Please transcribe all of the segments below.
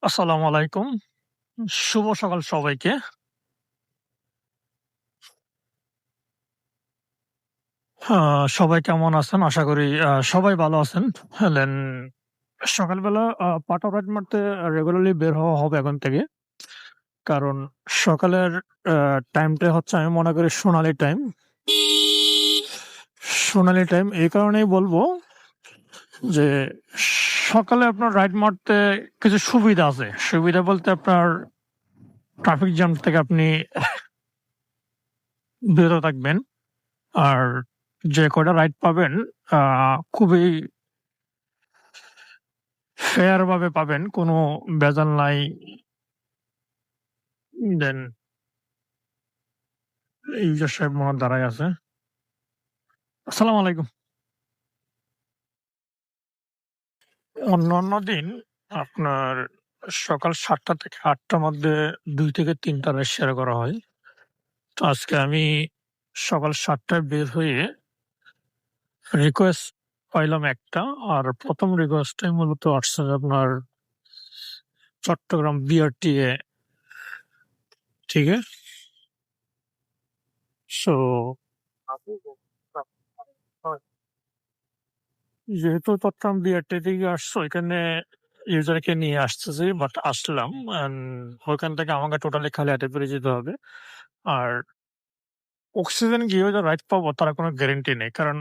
আসসালামু আলাইকুম। শুভ সকাল সবাইকে। আ সবাই কেমন আছেন? আশা করি সবাই ভালো আছেন। দেন সকালবেলা পাটা রাইড মারতে রেগুলারলি বের হওয়া হবে এখন থেকে। কারণ সকালের আ টাইমটা হচ্ছে আমি মনে করি সোনালি টাইম। সোনালি টাইম এই কারণেই বলব যে সকালে আপনার রাইড মারতে কিছু সুবিধা আছে। সুবিধা বলতে আপনার ট্রাফিক জ্যাম থেকে আপনি বিরত থাকবেন। আর যে কয়টা রাইড পাবেন আ খুবই ফেয়ার ভাবে পাবেন। কোনো ভেজাল নাই। দেন ইউজার সাহেব মনে হয় দাঁড়ায় আছে। আসসালামু আলাইকুম। অন্যান্য দিন আপনার সকাল ৭ঃ০০ থেকে ৮ঃ০০ র মধ্যে ২ থেকে ৩ টা রাইড শেয়ার করা হয়। তো আজকে আমি সকাল ৭ঃ০০ টায় বের হয়ে রিকোয়েস্ট পাইলাম একটা। আর ১ম রিকোয়েস্টটাই মূলত আসছে যে আপনার চট্টগ্রাম বিআরটিএ থেকে। সো যেহেতু চট্টগ্রাম বিআরটি থেকে আসছো এখানে ইউজারকে নিয়ে আসতেছি বাট আসলাম অ্যান্ড ওইখান থেকে আমাকে টোটালি খালি হাতে ফিরে যেতে হবে। আর অক্সিজেন গিয়েও যে রাইড পাবো তার কোনো গ্যারান্টি নেই। কারণ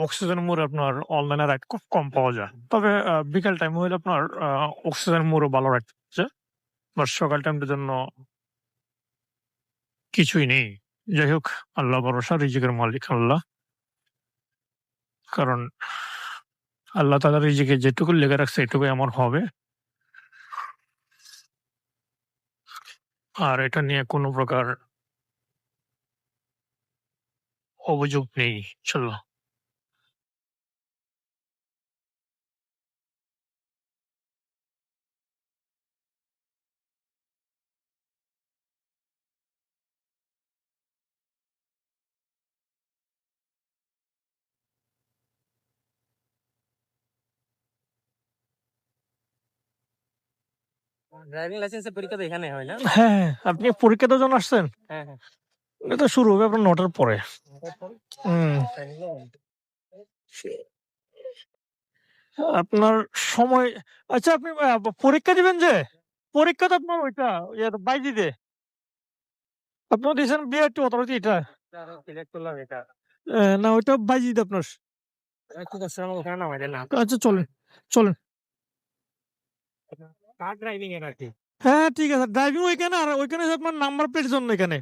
অক্সিজেন মোড়ে আপনার অনলাইনে রাইড খুব কম পাওয়া যায়। তবে বিকেল টাইম হইলে আপনার অক্সিজেন মোড়ও ভালো রাইড পাচ্ছে। বাট সকাল টাইমটার জন্য কিছুই নেই। যাই হোক আল্লাহ ভরসা, রিজিকের মালিক আল্লাহ। কারণ আল্লাহ তাআলা রিজিকে যেটুকু লেখা রাখছে এটুকুই আমার হবে। আর এটা নিয়ে কোনো প্রকার অভিযোগ নেই ইনশাল্লাহ। ড্রাইভিং লাইসেন্সের পরীক্ষা তো এখানে হয় না? হ্যাঁ, হ্যাঁ। আপনি পরীক্ষা দেওয়ার জন্য আসছেন? হ্যাঁ, হ্যাঁ। এটা শুরু হবে আপনার ৯ টার পরে। হুম। আপনার সময় আচ্ছা আপনি পরীক্ষা দিবেন যে? পরীক্ষা তো আপনার ওইটা বাইজিতে। আপনিও দিয়েছেন বিআরটি অথরিটি এটা। সিলেক্ট করলাম এটা। না ওইটা বাইজিতে আপনার। কি করছে আমার ওখানে নামাই দেন না। আচ্ছা চলেন, চলেন। কার ড্রাইভিং এর আরকি। হ্যাঁ, ঠিক আছে। ড্রাইভিং ওইখানে আর ওইখানে হচ্ছে আপনার নাম্বার প্লেটের জন্য এখানে।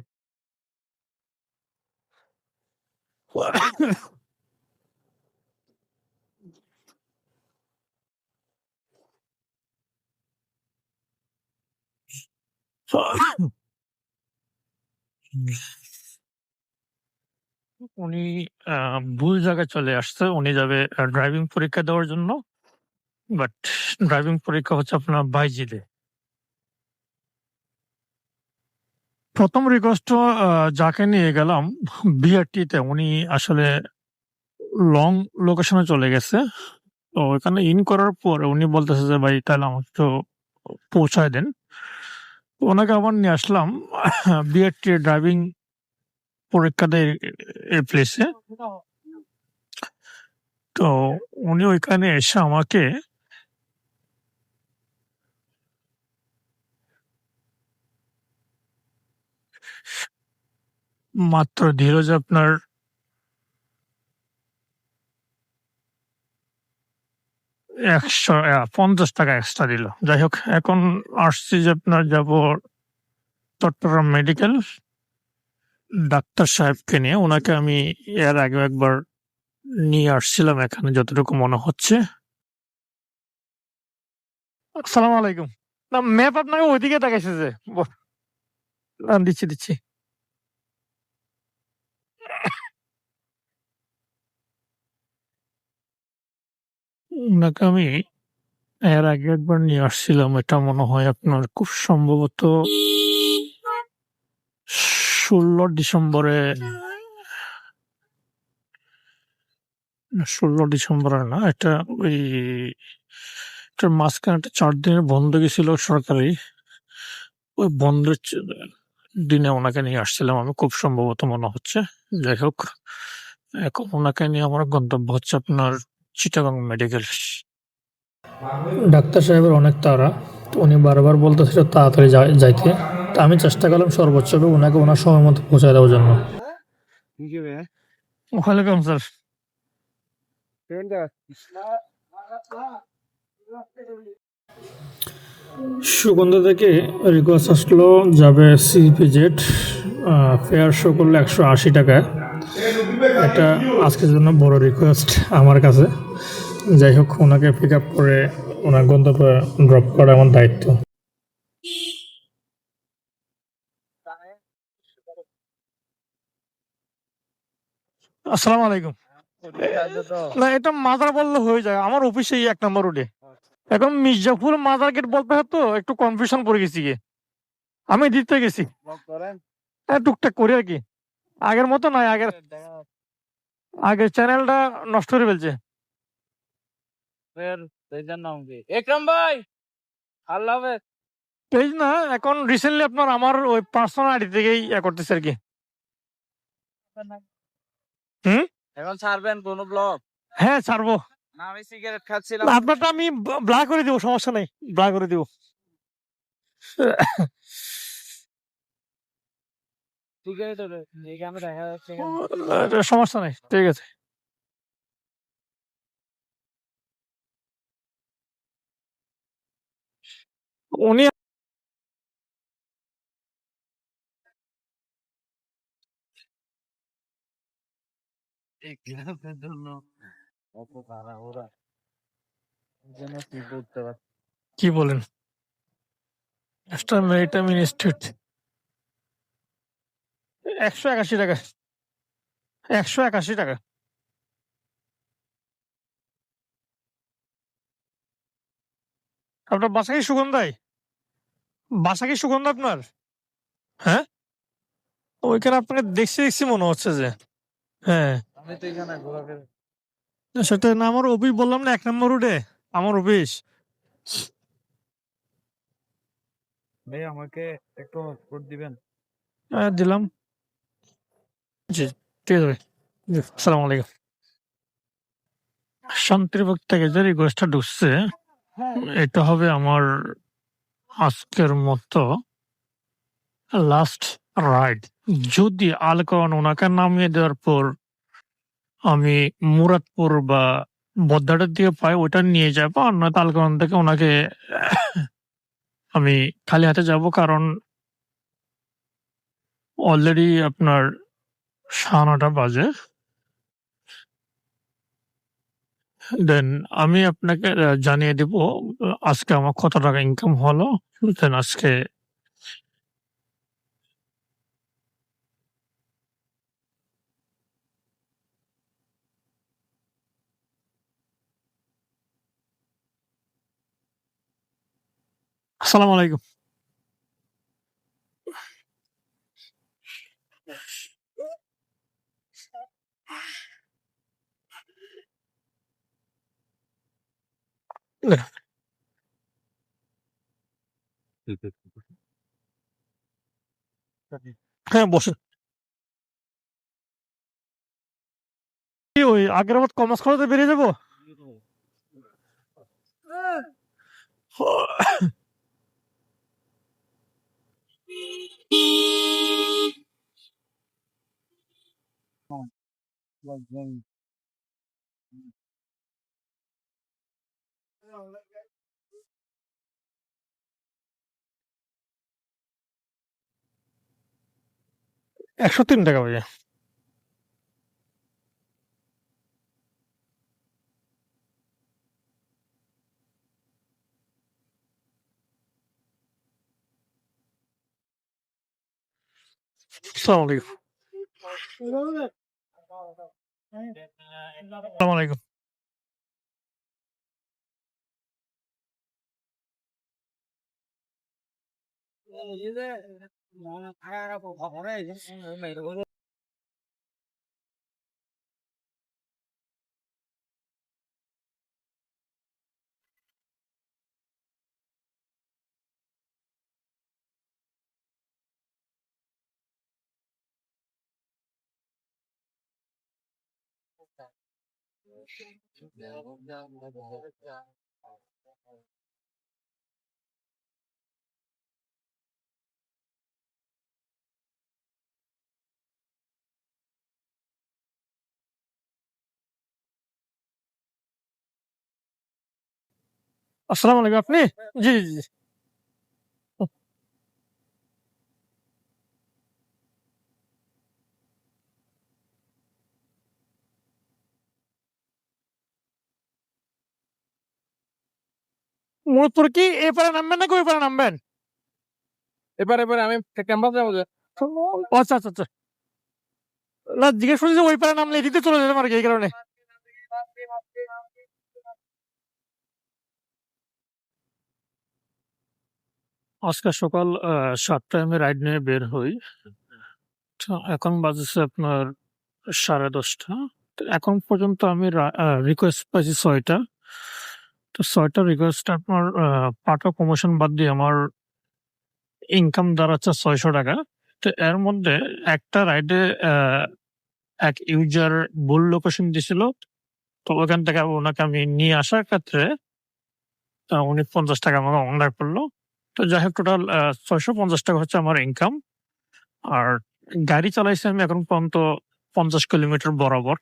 উনি আ ভুল জায়গায় চলে আসছে। উনি যাবে ড্রাইভিং পরীক্ষা দেওয়ার জন্য। বাট ড্রাইভিং পরীক্ষা হচ্ছে আপনার বাইজিতে। ১ম রিকোয়েস্টটা যাকে নিয়ে গেলাম বিআরটিতে উনি আসলে লং লোকেশনে চলে গেছে। তো ওখানে ইন করার পরে উনি বলতেছে যে, "ভাই তাহলে আমাকে একটু পৌঁছায় দেন।" তো ওনাকে আবার নিয়ে আসলাম বিআরটি ড্রাইভিং পরীক্ষা দেয় এই প্লেসে। তো উনি ওইখানে এসে আমাকে মাত্র ধীরজ আপনার ৳১৫০ এক্সট্রা দিল। যাই হোক এখন আসছি যে আপনার যাবো চট্টগ্রাম মেডিকেল ডাক্তার সাহেবকে নিয়ে। উনাকে আমি এর আগেও একবার নিয়ে আসছিলাম এখানে যতটুকু মনে হচ্ছে। আসসালামু আলাইকুম। না ম্যাপ আপনাকে ওইদিকে দেখাইছে যে। দিচ্ছি, দিচ্ছি। উনাকে আমি এর আগে একবার নিয়ে আসছিলাম। এটা মনে হয় আপনার খুব সম্ভবত ১৬ ডিসেম্বরে ১৬ ডিসেম্বরে না। এটা ওই এটার মাঝখানে একটা 4 দিনের বন্ধ গেছিল সরকারি। ওই বন্ধের দিনে ওনাকে নিয়ে আসছিলাম আমি, খুব সম্ভবত মনে হচ্ছে। যাই হোক, এখন ওনাকে নিয়ে আমার গন্তব্য হচ্ছে আপনার চিটাগাং মেডিকেল। ডাক্তার সাহেবের অনেক তাড়া, তো উনি বারবার বলতেছিল তাড়াতাড়ি যাইতে। তো আমি চেষ্টা করলাম সর্বোচ্চভাবে ওনাকে ওনার সময় মতো পৌঁছায় দেওয়ার জন্য। ওয়ালাইকুম স্যার। সুগন্ধা থেকে রিকোয়েস্ট আসলো, যাবে সিপিজেড, ফেয়ার শো করলে 180 টাকায়। একটা আজকের জন্য বড় রিকোয়েস্ট আমার কাছে। যাই হোক, ওনাকে পিক আপ করে ওনার গন্তব্যে ড্রপ করা আমার দায়িত্ব। আসসালামু আলাইকুম। না, এটা মাজার বললে হয়ে যায়, আমার অফিসে 1 নম্বর রোডে। এখন মির্জাপুর মাজার গেট বলতে হয় তো একটু কনফিউশন পড়ে গেছি গিয়ে। আমি দিতে গেছি, টুকটাক করি আর কি। আগের মতো নয়, আগের চ্যানেলটা নষ্ট করে ফেলছে। পেজ না, এখন রিসেন্টলি আপনার আমার ওই পার্সোনাল আইডি থেকেই করতেছে আর কি। হুম, এখন ছাড়বেন কোন ব্লগ? হ্যাঁ ছাড়বো। না, আমি সিগারেট খাচ্ছিলাম। আপনারটা আমি ব্লক করে দিব, সমস্যা নেই, ব্লক করে দিব। সিগারেট এখানে দেখা যাচ্ছে। সমস্যা নেই, ঠিক আছে। উনি এই গ্লাসের জন্য অত তাড়াহুড়া, এর জন্য কি করতে পারছি। কি বলেন? এক্সট্রা মেরিটাইম ইনস্টিটিউট 181 টাকা, 181 টাকা। আপনার বাসা কি সুগন্ধায়? বাসা কি সুগন্ধা আপনার? হ্যাঁ, ওইখানে আপনাকে দেখছি মনে হচ্ছে যে। হ্যাঁ, আমি তো এখানে ঘোরাফেরা। সেটা না, আমার অফিস বললাম না, 1 নম্বর রোডে আমার অফিস। ভাই আমাকে একটু হটস্পট দিবেন? দিলাম। জি, ঠিক আছে ভাই। জি, আসসালামু আলাইকুম। শান্তির থেকে যে রিকোয়েস্টটা ঢুকছে, এটা হবে আমার আজকের মতো লাস্ট রাইড। যদি আলকরণ ওনাকে নামিয়ে দেওয়ার পর আমি মুরাদপুর বা বদ্দাটার দিকে পাই, ওটা নিয়ে যাবো। আর নয়তো আলকরণ থেকে ওনাকে আমি খালি হাতে যাব, কারণ অলরেডি আপনার 9:30 বাজে। দেন আমি আপনাকে জানিয়ে দিব আজকে আমার কত টাকা ইনকাম হলো। দেন আজকে আসসালামু আলাইকুম। হ্যাঁ, বসেন। কি ওই আগের মত কমার্স কলেজে বেরিয়ে যাবো? ৳103 ভাইয়া। আসসালামু আলাইকুম। আসসালামু আলাইকুম। আসসালামু আলাইকুম। আপনি? জি, জি, জি। মুরাদপুর কি এপারে নামবেন নাকি ওই পারে নামবেন? এবারে আমি ক্যাম্পাস যাবো যে। ও আচ্ছা, আচ্ছা, আচ্ছা। না জিজ্ঞেস করছি যে ওই পারে নামলে এদিকে চলে যেতাম আরকি এই কারণে। আজকে সকাল ৭ টায় আমি রাইড নিয়ে বের হই। তো এখন বাজেছে আপনার 10:30। তো এখন পর্যন্ত আমি রিকোয়েস্ট পাইছি ৬ টা। তো ৬ টা রিকোয়েস্ট আপনার পাঠক প্রমোশন বাদ দিয়ে আমার ইনকাম দাঁড়াচ্ছে ৳৬০০। তো এর মধ্যে একটা রাইডে এক ইউজার ভুল লোকেশন দিছিল। তো ওখান থেকে উনাকে আমি নিয়ে আসার ক্ষেত্রে উনি ৳৫০ আমাকে অনার করল। তো যাই হোক টোটাল ৳৬৫০ হচ্ছে আমার ইনকাম। আর গাড়ি চালাইছি আমি এখন পর্যন্ত ৫০ কিলোমিটার বরাবর।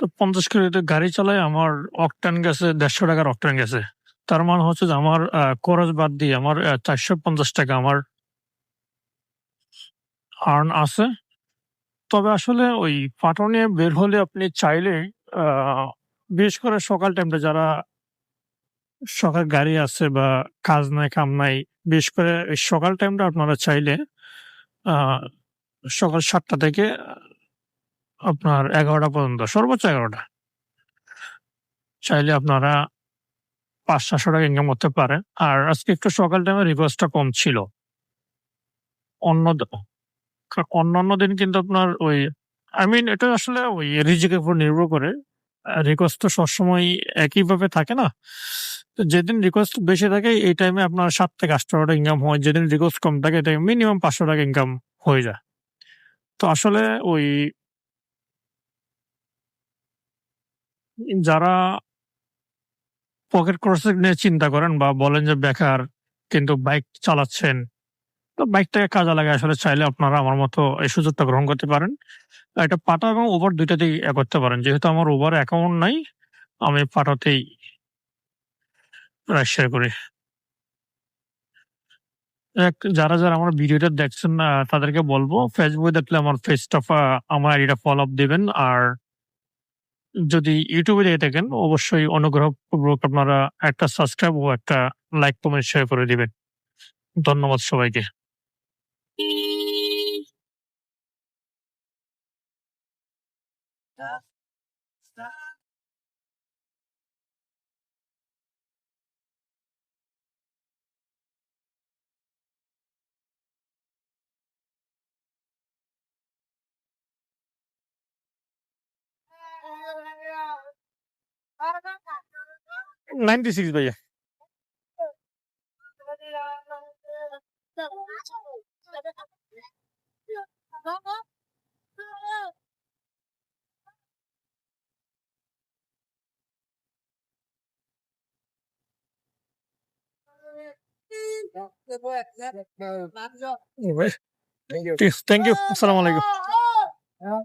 তো ৫০ কিলোমিটার গাড়ি চালায় আমার অকটেন গেছে ৳১৫০ অকটেন গেছে। তার মানে হচ্ছে যে আমার খরচ বাদ দিয়ে আমার ৳৪৫০ আমার আর্ন আছে। তবে আসলে ওই পাঠাও নিয়ে বের হলে আপনি চাইলেই আ বিশেষ করে সকাল টাইমটা যারা সকাল গাড়ি আছে বা কাজ নাই কাম নাই, বিশেষ করে এই সকাল টাইমটা আপনারা চাইলে আ সকাল ৭টা থেকে আপনার ১১টা পর্যন্ত সর্বোচ্চ ১১টা চাইলে আপনারা ৳৫০০-৭০০ ইনকাম করতে পারেন। আর আজকে একটু সকাল টাইমে রিকোয়েস্টটা কম ছিল। অন্য দ অন্যান্য দিন কিন্তু আপনার ওই এটা আসলে ওই রিজিকের উপর নির্ভর করে। রিকোয়েস্ট তো সবসময় একইভাবে থাকে না। তো যেদিন রিকোয়েস্ট বেশি থাকে এই টাইমে আপনার ৳৭-৮০০ ইনকাম হয়। যেদিন রিকোয়েস্ট কম থাকে এটায় মিনিমাম ৳৫০০ ইনকাম হয়ে যায়। তো আসলে ওই যারা পকেট খরচ নিয়ে চিন্তা করেন বা বলেন যে বেকার কিন্তু বাইক চালাচ্ছেন, তো বাইকটাকে কাজে লাগায় আসলে চাইলে আপনারা আমার মতো এই সুযোগটা গ্রহণ করতে পারেন। এটা পাটা এবং উবার ২ টাতেই করতে পারেন। যেহেতু আমার উবার অ্যাকাউন্ট নাই, আমি পাটাতেই রাইড শেয়ার করি। যারা আমার ভিডিওটা দেখছেন তাদেরকে বলব Facebook এ দেখলে আমার পেজটা আমার আইডিটা ফলো আপ দিবেন। আর যদি YouTube এ দেখে থাকেন অবশ্যই অনুগ্রহপূর্বক আপনারা একটা সাবস্ক্রাইব ও একটা লাইক, কমেন্ট, শেয়ার করে দিবেন। ধন্যবাদ সবাইকে। Thank 96 ভাইয়া। ভাই you. ঠিক আছে। Thank you. আসসালামু আলাইকুম। Yeah.